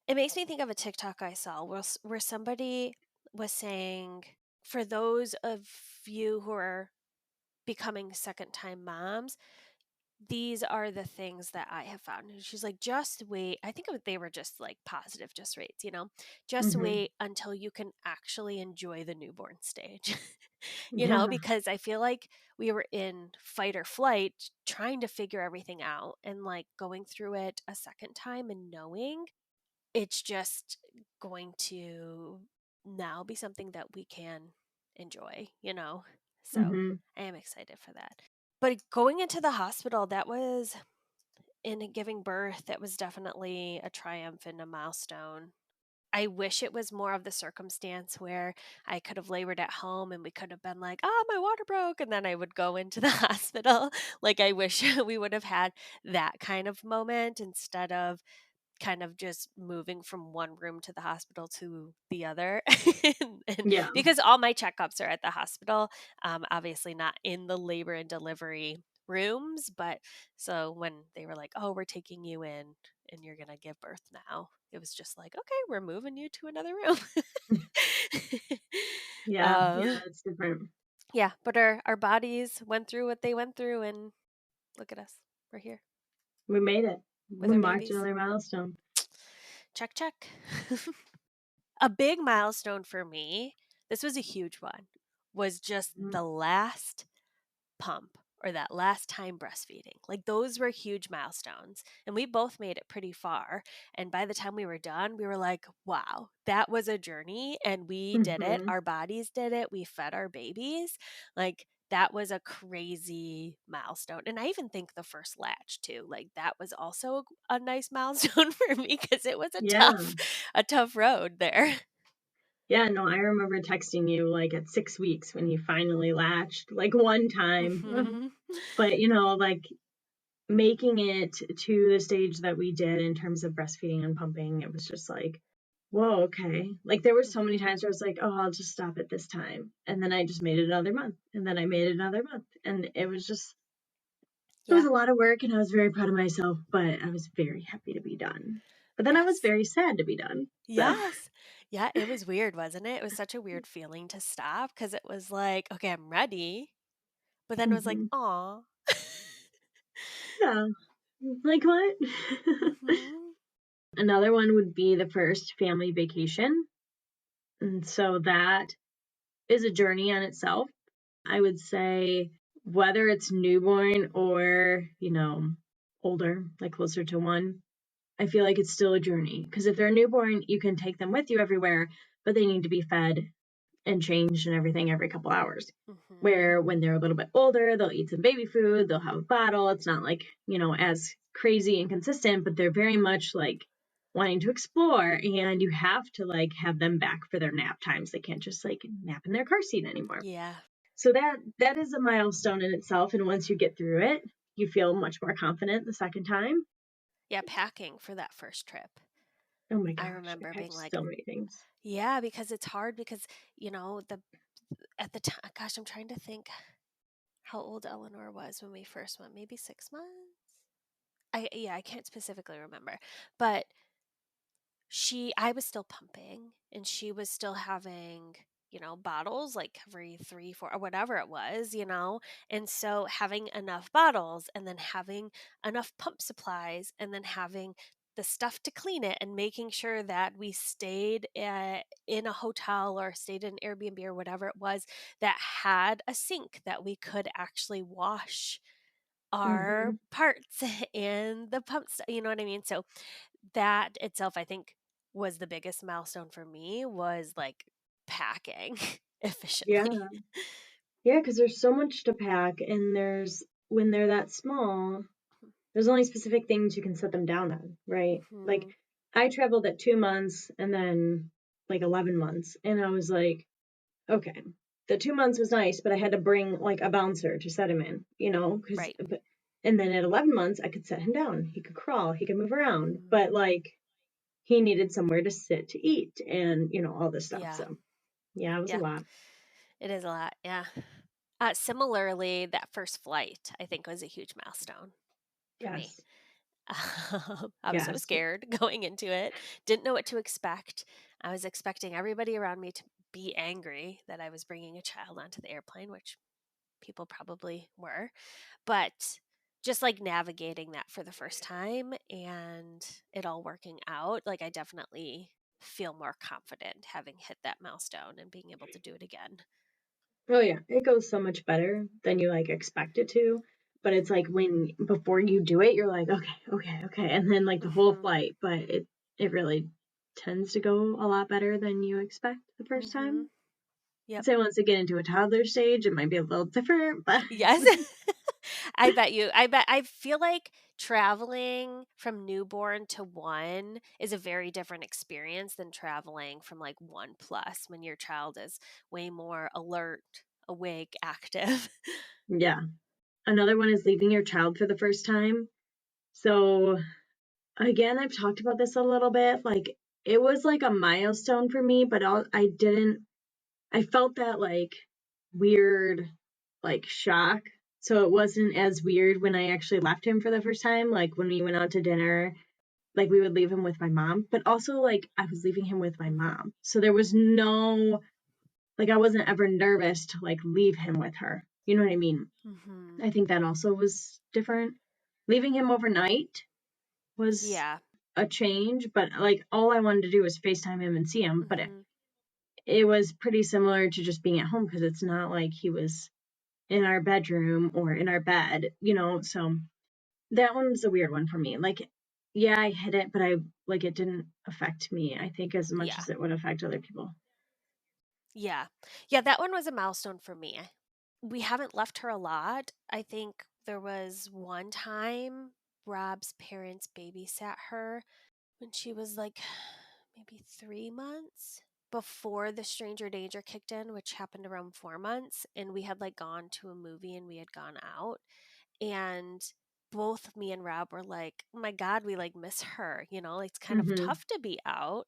It makes me think of a TikTok I saw where somebody was saying, for those of you who are becoming second time moms, these are the things that I have found. And she's like, just wait. I think they were just like positive, just rates, just Hmm. wait until you can actually enjoy the newborn stage, Yeah. because I feel like we were in fight or flight trying to figure everything out and like going through it a second time and knowing it's just going to now be something that we can enjoy. So Hmm. I am excited for that. But going into the hospital, that was in giving birth, that was definitely a triumph and a milestone. I wish it was more of the circumstance where I could have labored at home and we could have been like, oh, my water broke. And then I would go into the hospital. Like, I wish we would have had that kind of moment instead of kind of just moving from one room to the hospital to the other. And Yeah. because all my checkups are at the hospital, obviously not in the labor and delivery rooms, but so when they were like, oh, we're taking you in and you're gonna give birth now, it was just like, okay, we're moving you to another room. Yeah. Yeah. um It's different. yeah, but our bodies went through what they went through, and look at us, we're here We made it. with We our marked babies. another milestone. Check, check. A big milestone for me, this was a huge one, was just Mhm. the last pump or that last time breastfeeding. Like those were huge milestones. And we both made it pretty far. And by the time we were done, we were like, wow, that was a journey and we did it. Mhm. Our bodies did it. We fed our babies. Like that was a crazy milestone. And I even think the first latch too. Like that was also a nice milestone for me because it was a Yeah. tough road there. Yeah. No, I remember texting you like at 6 weeks when he finally latched, like one time. Mhm. But, like making it to the stage that we did in terms of breastfeeding and pumping, it was just like, whoa, okay. Like there were so many Mhm. times where I was like, oh, I'll just stop at this time. And then I just made it another month. And then I made it another month. And it was Yeah. a lot of work and I was very proud of myself, but I was very happy to be done. But then I was Yes. very sad to be done. So, Yes. Yeah, it was weird, wasn't it? It was such a weird feeling to stop because it was like, okay, I'm ready. But then it was like, mhm. aw. Yeah. Like what? Hmm. Another one would be the first family vacation. And so that is a journey on itself. I would say whether it's newborn or, older, like closer to one, I feel like it's still a journey. Because if they're a newborn, you can take them with you everywhere, but they need to be fed and changed and everything every couple hours. Mhm. Where when they're a little bit older, they'll eat some baby food, they'll have a bottle. It's not like, as crazy and consistent, but they're very much like wanting to explore, and you have to like have them back for their nap times. They can't just like nap in their car seat anymore. Yeah. So that is a milestone in itself, and once you get through it, you feel much more confident the second time. Yeah, packing for that first trip. Oh my I gosh, I remember packed being like, so many things. yeah, because it's hard because, the at the time, gosh, I'm trying to think how old Eleanor was when we first went. Maybe 6 months? I can't specifically remember. But I was still pumping and she was still having, bottles like every 3 4 or whatever it was, and so having enough bottles and then having enough pump supplies and then having the stuff to clean it and making sure that we stayed in a hotel or stayed in Airbnb or whatever it was that had a sink that we could actually wash our Mm-hmm. parts and the pump stuff, you know what I mean? So that itself, I think, was the biggest milestone for me was like packing efficiently. Yeah. Yeah, because there's so much to pack, and when they're that small, there's only specific things you can set them down on, right? Like, Hmm. I traveled at 2 months and then like 11 months, and I was like, okay, the 2 months was nice, but I had to bring like a bouncer to set him in, Right. and then at 11 months, I could set him down. He could crawl, he could move around, Hmm. but like, he needed somewhere to sit to eat and, all this stuff. Yeah. So, yeah, it was a Yeah. lot. It is a lot. Yeah. Similarly, that first flight, I think, was a huge milestone for me. Yes. I was so Yes. scared going into it, didn't know what to expect. I was expecting everybody around me to be angry that I was bringing a child onto the airplane, which people probably were. But just like navigating that for the first time and it all working out, like I definitely feel more confident having hit that milestone and being able to do it again. Oh yeah, it goes so much better than you like expect it to. But it's like Mhm. when before you do it, you're like, okay, okay, okay, and then like the whole Mhm. flight, but it really tends to go a lot better than you expect the first Mhm. time. I'd Yep. say once you get into a toddler stage, it might be a little different, but Yes. I bet you. I feel like traveling from newborn to 1 is a very different experience than traveling from like 1 plus when your child is way more alert, awake, active. yeah. Another one is leaving your child for the first time. So again, I've talked about this a little bit. Like it was like a milestone for me, but I didn't I felt that like weird like shock. So it wasn't as weird when I actually left him for the first time. Like when we went out to dinner, like we would leave him with my mom, but also like I was leaving him with my Mhm. mom. So there was no like I wasn't ever nervous to like leave him with her. You know what I mean? Mhm. I think that also was different. Leaving him overnight was Yeah. a change, but like all I wanted to do was FaceTime him and see him. But Mhm. it was pretty similar to just being at home because it's not like he was in our bedroom or in our bed, so that one's a weird one for me. Like, yeah, I hit it, but it didn't affect me, I think, as much Yeah. as it would affect other people. Yeah. Yeah, that one was a milestone for me. We haven't left her a lot. I think there was one time Rob's parents babysat her when she was like maybe 3 months before the stranger danger kicked in, which happened around 4 months. And we had like gone to a movie and we had gone out. And both me and Rob were like, oh my God, we like miss her. Like it's kind of Hmm. tough to be out.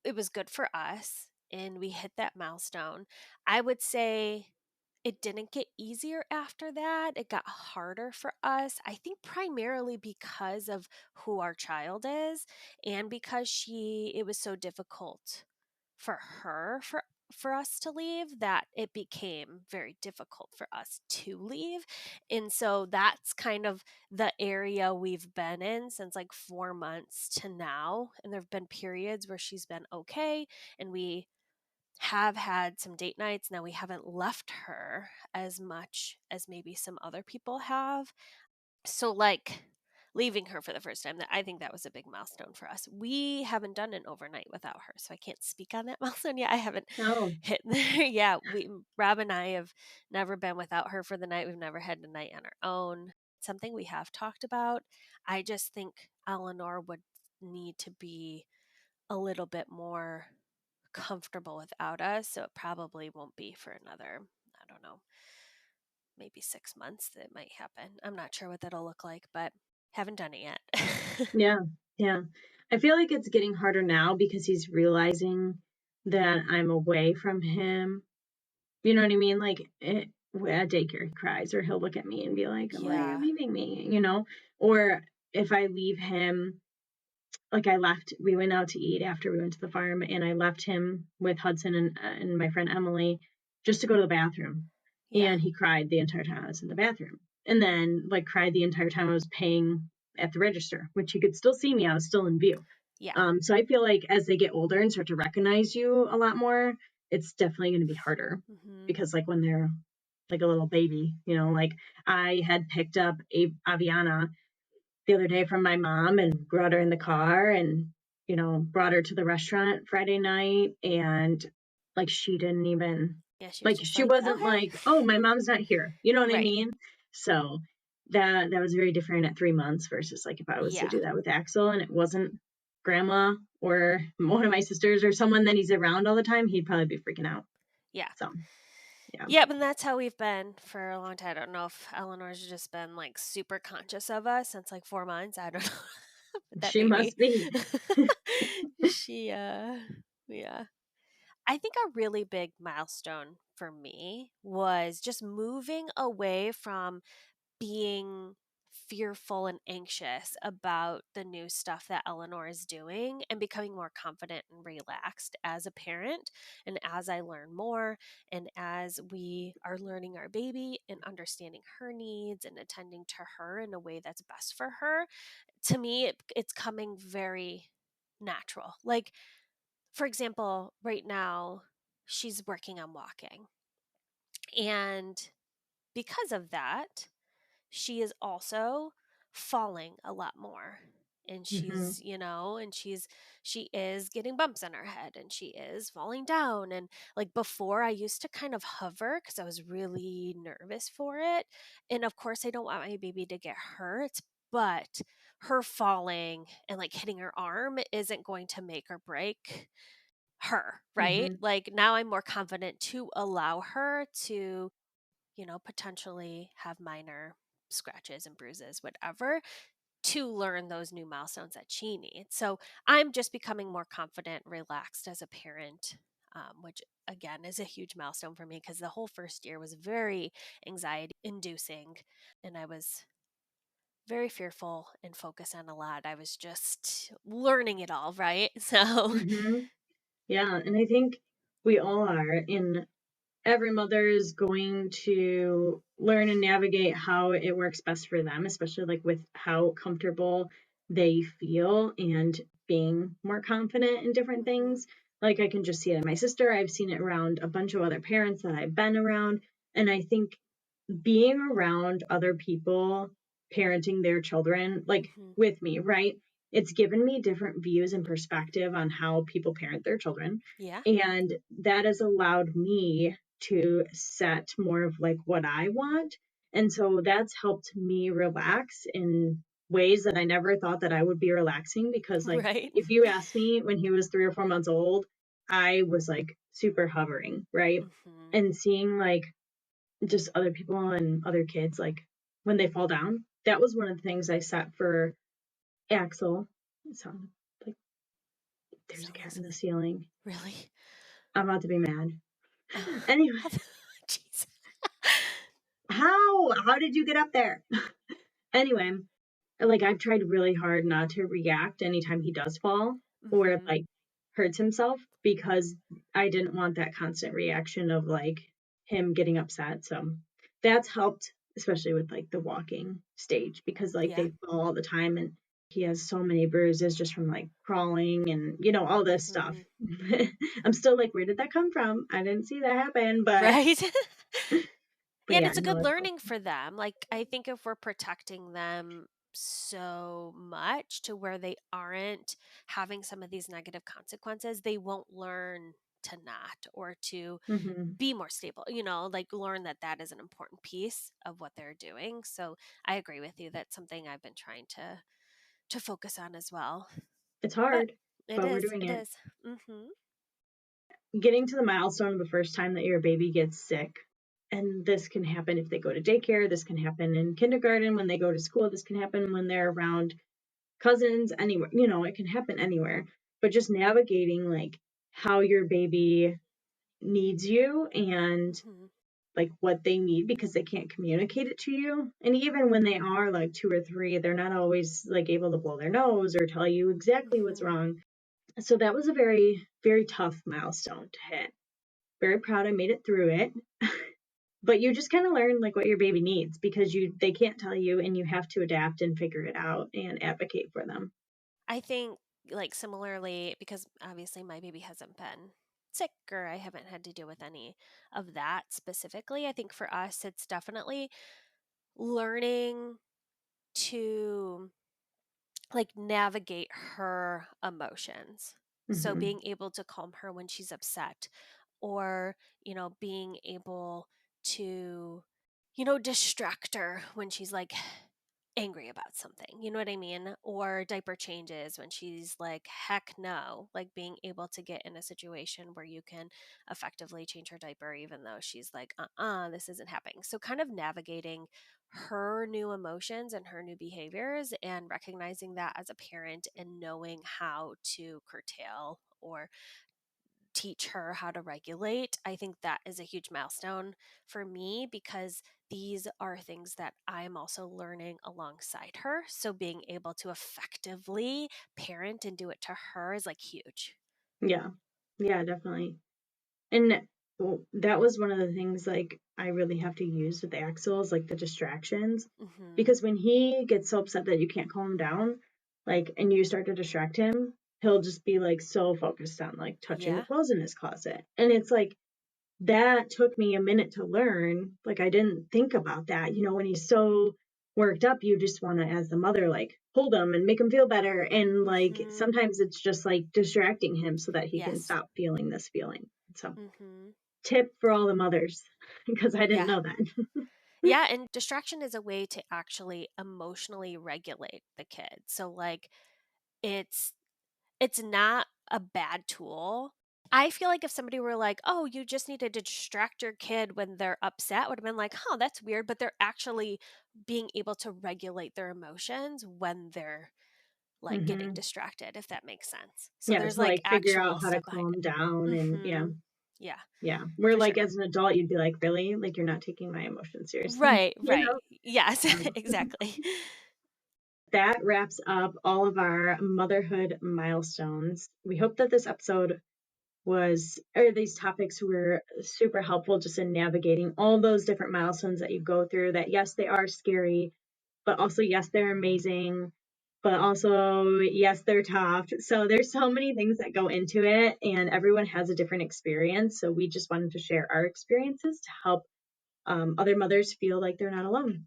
It was good for us and we hit that milestone. I would say it didn't get easier after that. It got harder for us. I think primarily because of who our child is and because it was so difficult for her for for us to leave that it became very difficult for us to leave. And so that's kind of the area we've been in since like 4 months to now. And there have been periods where she's been okay. And we have had some date nights. Now we haven't left her as much as maybe some other people have. So, like, leaving her for the first time, that I think that was a big milestone for us. We haven't done an overnight without her, so I can't speak on that milestone yet. I haven't Oh, hit there. Yeah, Rob and I have never been without her for the night. We've never had a night on our own. Something we have talked about. I just think Eleanor would need to be a little bit more comfortable without us, so it probably won't be for another, I don't know, maybe 6 months that might happen. I'm not sure what that'll look like, but haven't done it yet. yeah, yeah. I feel like it's getting harder now because he's realizing that I'm away from him. You know what I mean? Like at daycare, he cries, or he'll look at me and be like, "Why are you Yeah. leaving me?" You know, or if I leave him, like I left, we went out to eat after we went to the farm, and I left him with Hudson and my friend Emily just to go to the bathroom, Yeah. and he cried the entire time I was in the bathroom, and then like cried the entire time I was paying at the register, which he could still see me. I was still in view. Yeah. So I feel like as they get older and start to recognize you a lot more, it's definitely going to be harder Mhm. because like when they're like a little baby, you know, like I had picked up Aviana the other day from my mom and brought her in the car and, you know, brought her to the restaurant Friday night. And like, she didn't even, Yeah, she was like, just she like, wasn't like, oh, "Okay." my mom's not here. You know what I Right. mean? So that was very different at 3 months versus like if I was to Yeah. do that with Axel and it wasn't grandma or one of my sisters or someone that he's around all the time, he'd probably be freaking out. Yeah. So, yeah. Yep, and that's how we've been for a long time. I don't know if Eleanor's just been like super conscious of us since like 4 months. I don't know. But that She may be. must be. She yeah. I think a really big milestone for me was just moving away from being fearful and anxious about the new stuff that Eleanor is doing and becoming more confident and relaxed as a parent. And as I learn more and as we are learning our baby and understanding her needs and attending to her in a way that's best for her, to me, it's coming very natural. Like, for example, right now, she's working on walking. And because of that, she is also falling a lot more. And Hmm. she is getting bumps in her head and she is falling down. And like before, I used to kind of hover because I was really nervous for it. And of course, I don't want my baby to get hurt, but her falling and like hitting her arm isn't going to make or break her, right? Hmm. Like now I'm more confident to allow her to, potentially have minor scratches and bruises, whatever, to learn those new milestones that she needs. So I'm just becoming more confident, relaxed as a parent, which again is a huge milestone for me because the whole first year was very anxiety inducing and I was very fearful and focused on a lot. I was just learning it all, right? So, Hmm. Yeah, and I think we all are. And every mother is going to learn and navigate how it works best for them, especially like with how comfortable they feel and being more confident in different mhm, things. Like I can just see it in my sister. I've seen it around a bunch of other parents that I've been around. And I think being around other people parenting their children, like mhm. with me, right? It's given me different views and perspective on how people parent their children. Yeah. And that has allowed me to set more of like what I want. And so that's helped me relax in ways that I never thought that I would be relaxing because like Right. if you asked me when he was 3 or 4 months old, I was like super hovering, right? Mhm. And seeing like just other people and other kids like when they fall down, that was one of the things I set for Axel. It sounded like there's a cat Sounds in the ceiling. really. I'm about to be mad. Oh, Anyway, jeez. how did you get up there? Anyway, like I've tried really hard not to react anytime he does fall or Mhm. like hurts himself because I didn't want that constant reaction of like him getting upset. So that's helped, especially with like the walking stage because like Yeah. they fall all the time and he has so many bruises just from like crawling and all this stuff. Mhm. I'm still like, where did that come from? I didn't see that happen, but Right? but Yeah, and yeah, it's a no, good it's learning helpful. for them. Like, I think if we're protecting them so much to where they aren't having some of these negative consequences, they won't learn to not or to Hmm. be more stable, like learn that that is an important piece of what they're doing. So I agree with you. That's something I've been trying to focus on as well. It's But hard, it but we're is, doing it it. is. Mhm. Getting to the milestone the first time that your baby gets sick. And this can happen if they go to daycare. This can happen in kindergarten when they go to school. This can happen when they're around cousins, anywhere. It can happen anywhere. But just navigating like how your baby needs you and Mhm. like what they need because they can't communicate it to you. And even when they are like 2 or 3, they're not always like able to blow their nose or tell you exactly what's Mhm. wrong. So that was a very, very tough milestone to hit. Very proud I made it through it. But you just kind of learn like what your baby needs because they can't tell you and you have to adapt and figure it out and advocate for them. I think, like, similarly, because obviously my baby hasn't been sick or I haven't had to deal with any of that specifically. I think for us, it's definitely learning to like navigate her emotions. So Hmm. being able to calm her when she's upset or, being able to, distract her when she's like angry about something. You know what I mean? Or diaper changes when she's like, heck no. Like being able to get in a situation where you can effectively change her diaper, even though she's like, this isn't happening. So, kind of navigating her new emotions and her new behaviors and recognizing that as a parent and knowing how to curtail or teach her how to regulate. I think that is a huge milestone for me because these are things that I'm also learning alongside her. So being able to effectively parent and do it to her is like huge. Yeah. Yeah, definitely. And well, that was one of the things like I really have to use with Axel is like the distractions. Hmm. Because when he gets so upset that you can't calm him down, like, and you start to distract him, he'll just be like so focused on like touching the Yeah. clothes in his closet. And it's like, that took me a minute to learn. Like I didn't think about that. When he's so worked up, you just want to, as the mother, like hold him and make him feel better. And like Hmm. sometimes it's just like distracting him so that he can Yes. stop feeling this feeling. So Hmm. tip for all the mothers because I didn't Yeah. know that. Yeah. And distraction is a way to actually emotionally regulate the kid. So, like, it's it's not a bad tool. I feel like if somebody were like, "Oh, you just need to distract your kid when they're upset," would have been like, "Huh, that's weird." But they're actually being able to regulate their emotions when they're like getting Hmm. distracted, if that makes sense. So Yeah, there's to like like figure out actual how to stuff behind calm down it. and yeah, Yeah, yeah. Where for like sure. as an adult, you'd be like, really? Like you're not taking my emotions seriously, Right, right. Yes, So exactly. that wraps up all of our motherhood milestones. We hope that this episode or these topics were super helpful just in navigating all those different milestones that you go through. That, yes, they are scary, but also, yes, they're amazing, but also, yes, they're tough. So there's so many things that go into it, and everyone has a different experience. So we just wanted to share our experiences to help other mothers feel like they're not alone.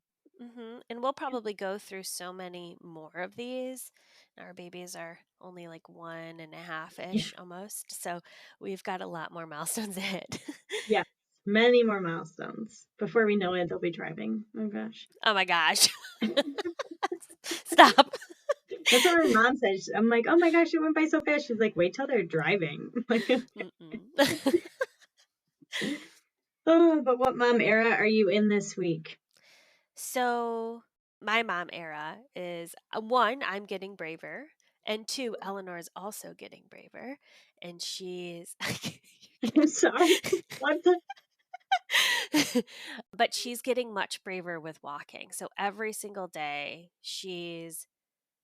And we'll probably go through so many more of these. Our babies are only like 1.5 Yeah. ish almost. So we've got a lot more milestones ahead. Yes, many more milestones. Before we know it, they'll be driving. Oh gosh. Oh my gosh. Stop. That's what my mom says. I'm like, oh my gosh, it went by so fast. She's like, wait till they're driving. I'm like, Mm-mm. oh, but what mom era are you in this week? So my mom era is one, I'm getting braver. And two, Eleanor is also getting braver. And she's, you I'm sorry. can't. What the? But she's getting much braver with walking. So every single day, she's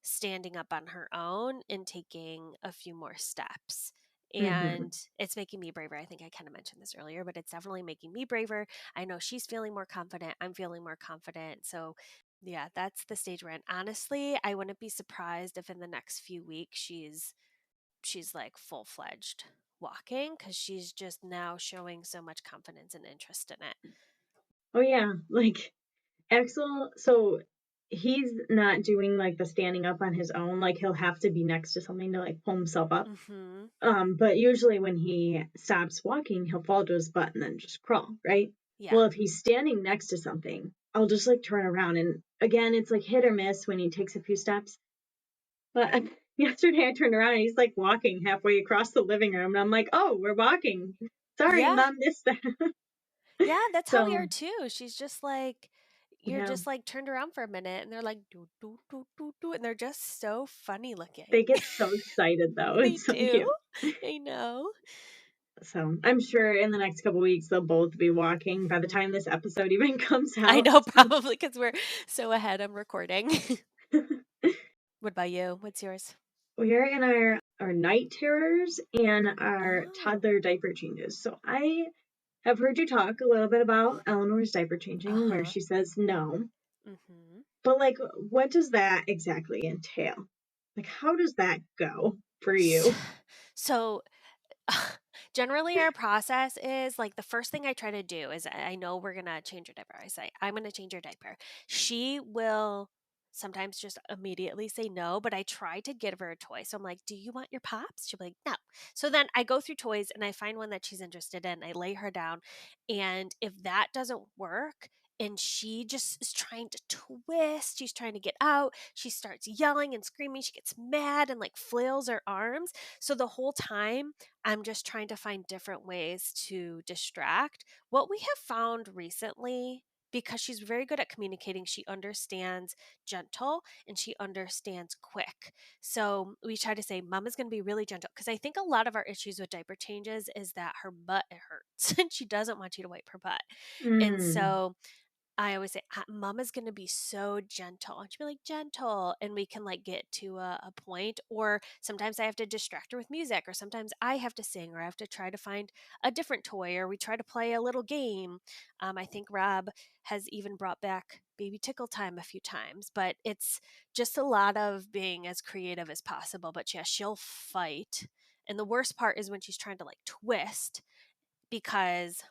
standing up on her own and taking a few more steps. Mhm. and it's making me braver. I think I kind of mentioned this earlier, but it's definitely making me braver. I know she's feeling more confident. I'm feeling more confident. So, yeah, that's the stage we're in. Honestly, I wouldn't be surprised if in the next few weeks she's like full-fledged walking because she's just now showing so much confidence and interest in it. Oh, yeah, like, Axel, so he's not doing, like, the standing up on his own, like, he'll have to be next to something to, like, pull himself up. Mm-hmm. But usually when he stops walking, he'll fall to his butt and then just crawl, right? Yeah. Well, if he's standing next to something, I'll just, like, turn around, and again, it's, like, hit or miss when he takes a few steps. But yesterday I turned around and he's, like, walking halfway across the living room, and I'm like, "Oh, we're walking. Sorry, Yeah. mom missed that." Yeah, that's how we are So, too. She's just like, you're yeah, just like turned around for a minute and they're like, do, do, do, do, do. And they're just so funny looking. they get so excited, though. They It's so do. cute. I know. So, I'm sure in the next couple weeks, they'll both be walking by the time Hmm. this episode even comes I out. know, probably because we're so ahead on recording. What about you? What's yours? We are in our night terrors and our Oh, toddler diaper changes. So I have heard you talk a little bit about Eleanor's diaper changing, where uh-huh. she says no. Mm-hmm. But like, what does that exactly entail? Like, how does that go for you? So, generally, our process is like the first thing I try to do is I know we're gonna change your diaper. I say, I'm gonna change your diaper. She will sometimes just immediately say no, but I try to give her a toy. So I'm like, do you want your pops? She'll be like, no. So then I go through toys and I find one that she's interested in. I lay her down. And if that doesn't work, and she just is trying to twist, she's trying to get out, she starts yelling and screaming, she gets mad and like flails her arms. So the whole time, I'm just trying to find different ways to distract. What we have found recently, because she's very good at communicating, she understands gentle and she understands quick. So we try to say, Mom is going to be really gentle. Because I think a lot of our issues with diaper changes is that her butt it hurts and she doesn't want you to wipe her butt. And Mm, so I always say, Mama's going to be so gentle. And she'll be like, gentle. And we can like get to a point. Or sometimes I have to distract her with music, or sometimes I have to sing, or I have to try to find a different toy, or we try to play a little game. I think Rob has even brought back baby tickle time a few times, but it's just a lot of being as creative as possible. But yeah, she'll fight. And the worst part is when she's trying to like twist because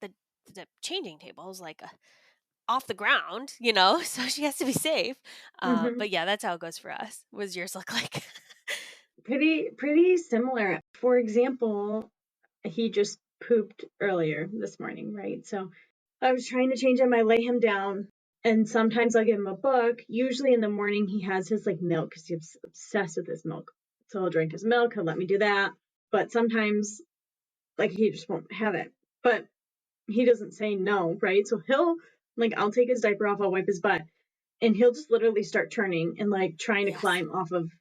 the the changing table is like off the ground, so she has to be safe. hmm. But yeah, that's how it goes for us. What does yours look like? Pretty similar. For example, he just pooped earlier this morning, right? So I was trying to change him. I lay him down, and sometimes I'll give him a book. Usually in the morning, he has his like milk because he's obsessed with his milk. So he'll drink his milk. He'll let me do that. But sometimes, like, he just won't have it. But he doesn't say no, right? So he'll like, I'll take his diaper off. I'll wipe his butt, and he'll just literally start turning and like trying to Yes. climb off of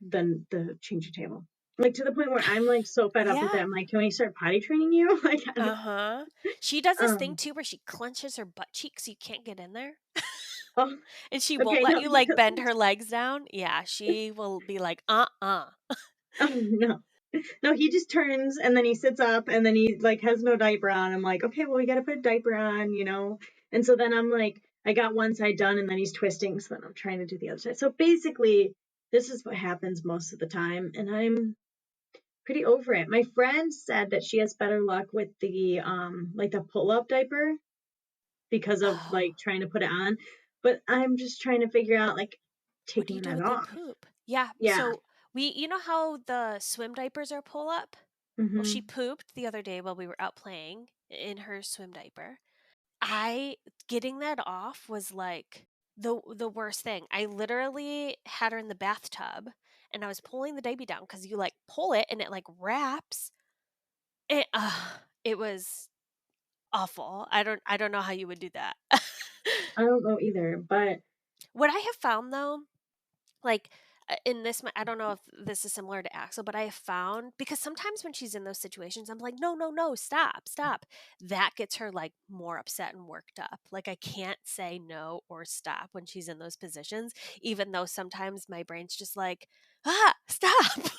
the changing table. Like to the point where I'm like so fed up with it. Yeah. I'm like, can we start potty training you? Like, I don't, Uh-huh. She does this thing um, too where she clenches her butt cheeks so you can't get in there. oh, And she won't okay, let no, you he like bend doesn't. her legs down. Yeah, she will be like, uh-uh. Oh no. No, he just turns and then he sits up and then he like has no diaper on. I'm like, okay, well we gotta put a diaper on, you know? And so then I'm like, I got one side done and then he's twisting, so then I'm trying to do the other side. So basically, this is what happens most of the time, and I'm pretty over it. My friend said that she has better luck with the like the pull-up diaper because of Oh, like trying to put it on. But I'm just trying to figure out like what do you taking do that if they off. poop? Yeah, Yeah. so you know how the swim diapers are pull up? Well, she Hmm. pooped the other day while we were out playing in her swim diaper. I getting that off was like the worst thing. I literally had her in the bathtub and I was pulling the baby down because you like pull it and it like wraps. It was awful. I don't know how you would do that. I don't know either, but What I have found though, like in this I don't know if this is similar to Axel, but I have found because sometimes when she's in those situations I'm like, no, no, no, stop, stop. That gets her like more upset and worked up. Like I can't say no or stop when she's in those positions, even though sometimes my brain's just like, stop.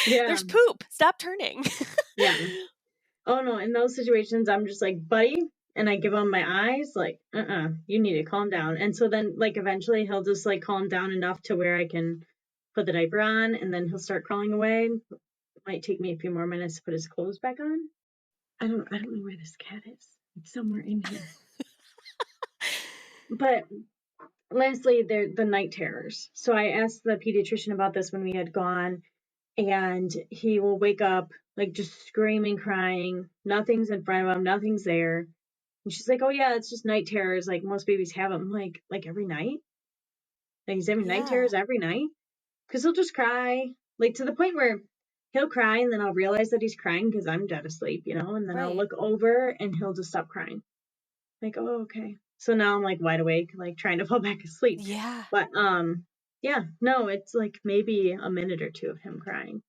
Yeah. There's poop. Stop turning. Yeah. Oh no, in those situations, I'm just like, buddy, and I give him my eyes, like, you need to calm down. And so then, like, eventually he'll just like calm down enough to where I can put the diaper on, and then he'll start crawling away. It might take me a few more minutes to put his clothes back on. I don't know where this cat is. It's somewhere in here. But lastly, they're the night terrors. So I asked the pediatrician about this when we had gone, and he will wake up like just screaming, crying. Nothing's in front of him, nothing's there. And she's like, "Oh yeah, it's just night terrors. Like most babies have them. Like every night. Like he's having night Yeah, terrors every night. Because he'll just cry, like to the point where he'll cry, and then I'll realize that he's crying because I'm dead asleep, and then I'll right. look over and he'll just stop crying. Like, oh okay. So now I'm like wide awake, like trying to fall back asleep. Yeah. But yeah, no, it's like maybe a minute or two of him crying.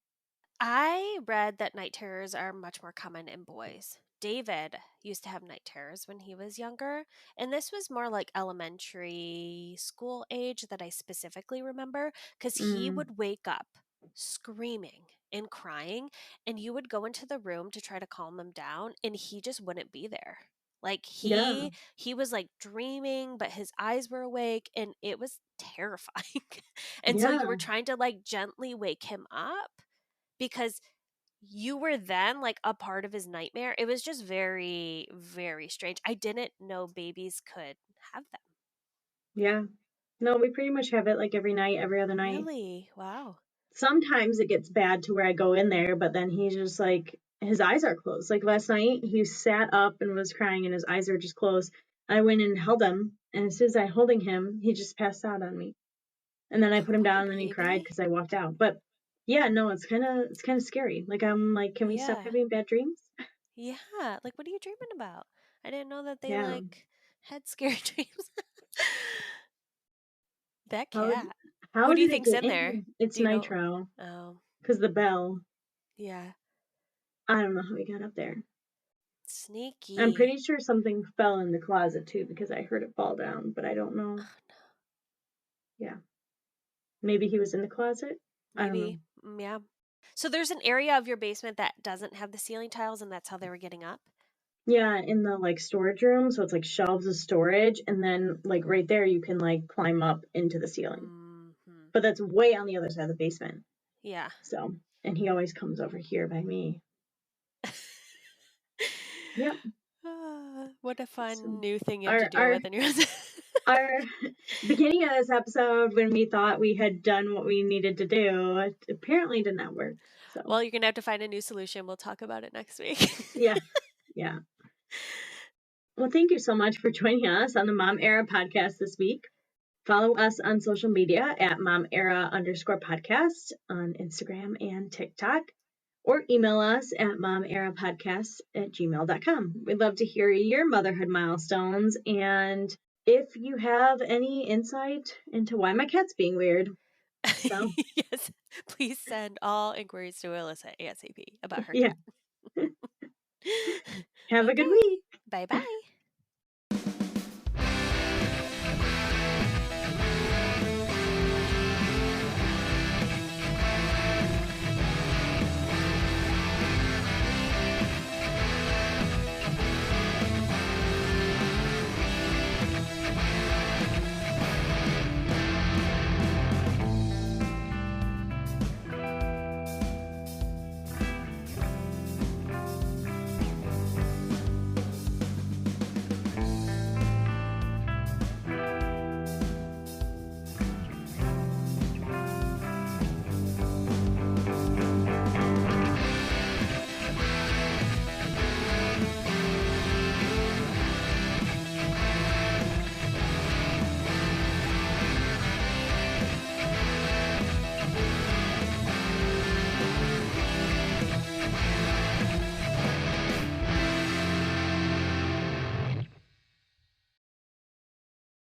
I read that night terrors are much more common in boys. David used to have night terrors when he was younger, and this was more like elementary school age that I specifically remember because he Mm, would wake up screaming and crying, and you would go into the room to try to calm him down, and he just wouldn't be there. Like yeah, he was like dreaming, but his eyes were awake, and it was terrifying. And so you were yeah, trying to like gently wake him up because you were then like a part of his nightmare. It was just very, very strange. I didn't know babies could have them. yeah. No, we pretty much have it like every night, every other night. Really? Wow. Sometimes it gets bad to where I go in there, but then he's just like his eyes are closed. Like last night, he sat up and was crying, and his eyes were just closed. I went and held him, and as soon as I holding him, he just passed out on me. And then I put him Poor down, and then he cried baby. because I walked out. But yeah, no, it's kind of scary. Like I'm like, can we stop Yeah. having bad dreams? Yeah. Like, what are you dreaming about? I didn't know that they Yeah. like had scary dreams. That How cat. how Who do you did it think's get in in there? here? It's Do you know? Nitro Oh, because the bell. yeah. I don't know how he got up there. I'm Sneaky. pretty sure something fell in the closet too because I heard it fall down, but I don't know. Oh, no. Yeah. Maybe he was in the closet. I don't know. Maybe. Yeah. So there's an area of your basement that doesn't have the ceiling tiles, and that's how they were getting up? Yeah, in the like storage room, so it's like shelves of storage, and then like right there you can like climb up into the ceiling. Hmm. But that's way on the other side of the basement. Yeah. So, and he always comes over here by me. Yep. What a So fun new thing you have to our deal our with in your house. our beginning of this episode when we thought we had done what we needed to do, it apparently did not work. So, Well, you're gonna have to find a new solution. We'll talk about it next week. yeah. Yeah. Well, thank you so much for joining us on the Mom Era podcast this week. Follow us on social media at momera_podcast on Instagram and TikTok, or email us at momerapodcast@gmail.com. We'd love to hear your motherhood milestones and if you have any insight into why my cat's being weird. So, Yes. Please send all inquiries to Alyssa ASAP about her yeah, cat. have a good Okay. week. Bye bye.